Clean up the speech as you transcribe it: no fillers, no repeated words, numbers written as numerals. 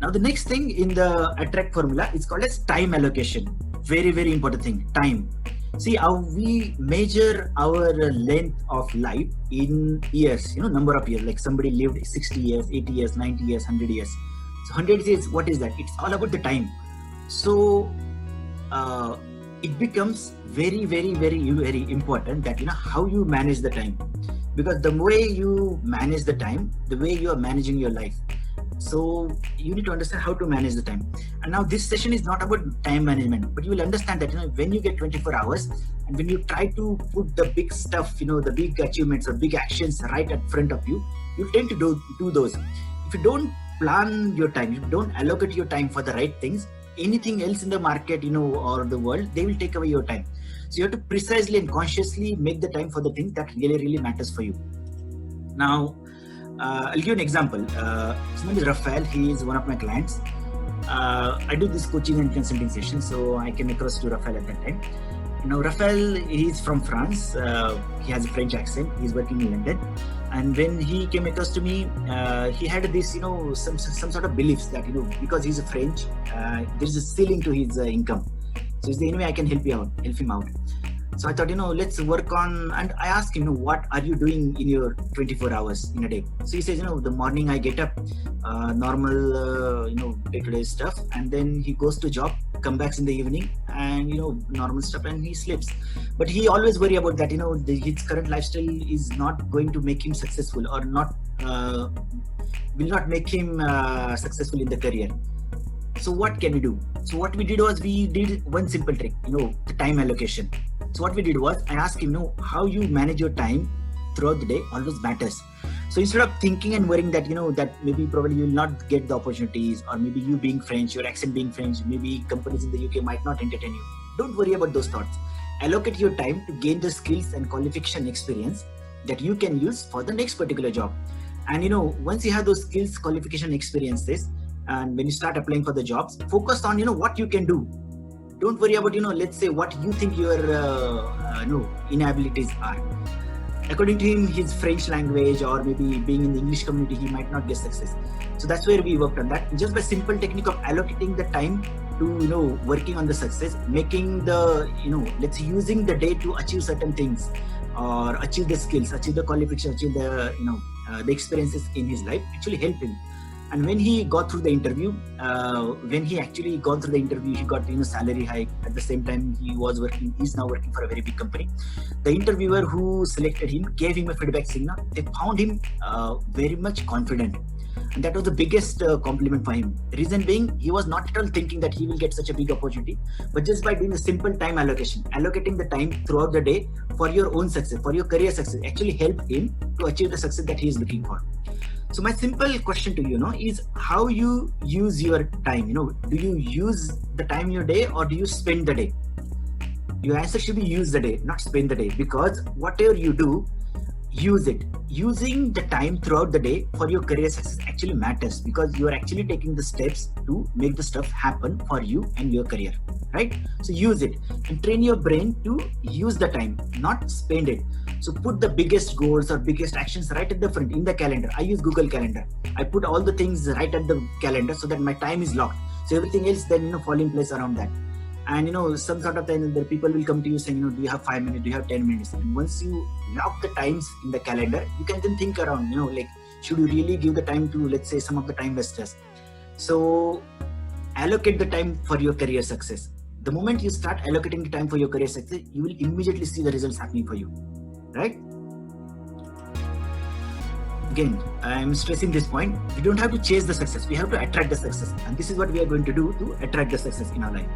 Now, the next thing in the attract formula is called as time allocation. Very, very important thing, time. See how we measure our length of life in years, number of years, like somebody lived 60 years, 80 years, 90 years, 100 years. So 100 years, what is that? It's all about the time. So it becomes very, very, very, very important that, how you manage the time. Because the way you manage the time, the way you are managing your life. So you need to understand how to manage the time. And now this session is not about time management, but you will understand that when you get 24 hours and when you try to put the big stuff, the big achievements or big actions right at front of you, you tend to do those. If you don't plan your time, if you don't allocate your time for the right things, anything else in the market, or the world, they will take away your time. So you have to precisely and consciously make the time for the things that really, really matters for you. Now, I'll give you an example. His name is Rafael. He is one of my clients. I do this coaching and consulting session, so I came across to Rafael at that time. Now, Rafael is from France. He has a French accent. He's working in London. And when he came across to me, he had this, some sort of beliefs that, because he's a French, there's a ceiling to his income. So is there any way I can help him out? So I thought, let's work on, and I asked him, what are you doing in your 24 hours in a day? So he says, the morning I get up, normal, day-to-day stuff, and then he goes to job, come back in the evening, and, normal stuff, and he sleeps. But he always worry about that, his current lifestyle is not going to make him successful or not, will not make him successful in the career. So what can we do? So what we did was we did one simple trick, the time allocation. So what we did was I asked him, how you manage your time throughout the day always matters. So instead of thinking and worrying that, that maybe probably you will not get the opportunities, or maybe you being French, your accent being French, maybe companies in the UK might not entertain you. Don't worry about those thoughts. Allocate your time to gain the skills and qualification experience that you can use for the next particular job. And, once you have those skills, qualification experiences, and when you start applying for the jobs, focus on, what you can do. Don't worry about, let's say what you think your inabilities are. According to him, his French language or maybe being in the English community, he might not get success. So that's where we worked on that. Just by simple technique of allocating the time to, working on the success, making the, let's say using the day to achieve certain things or achieve the skills, achieve the qualification, achieve the, the experiences in his life, actually helped him. And when he got through the interview, he got, salary hike. At the same time, he's now working for a very big company. The interviewer who selected him gave him a feedback saying, they found him very much confident. And that was the biggest compliment for him. The reason being, he was not at all thinking that he will get such a big opportunity, but just by doing a simple time allocation, allocating the time throughout the day for your own success, for your career success, actually helped him to achieve the success that he is looking for. So my simple question to you, is how you use your time. Do you use the time in your day or do you spend the day? Your answer should be use the day, not spend the day, because whatever you do, use it. Using the time throughout the day for your career success actually matters, because you are actually taking the steps to make the stuff happen for you and your career, right? So use it and train your brain to use the time, not spend it. So put the biggest goals or biggest actions right at the front in the calendar. I use Google Calendar. I put all the things right at the calendar so that my time is locked. So everything else then, fall in place around that. And, some sort of time the people will come to you saying, do you have 5 minutes? Do you have 10 minutes? And once you lock the times in the calendar, you can then think around, like, should you really give the time to, let's say, some of the time wasters? So allocate the time for your career success. The moment you start allocating the time for your career success, you will immediately see the results happening for you. Right? Again, I'm stressing this point. We don't have to chase the success. We have to attract the success. And this is what we are going to do to attract the success in our life.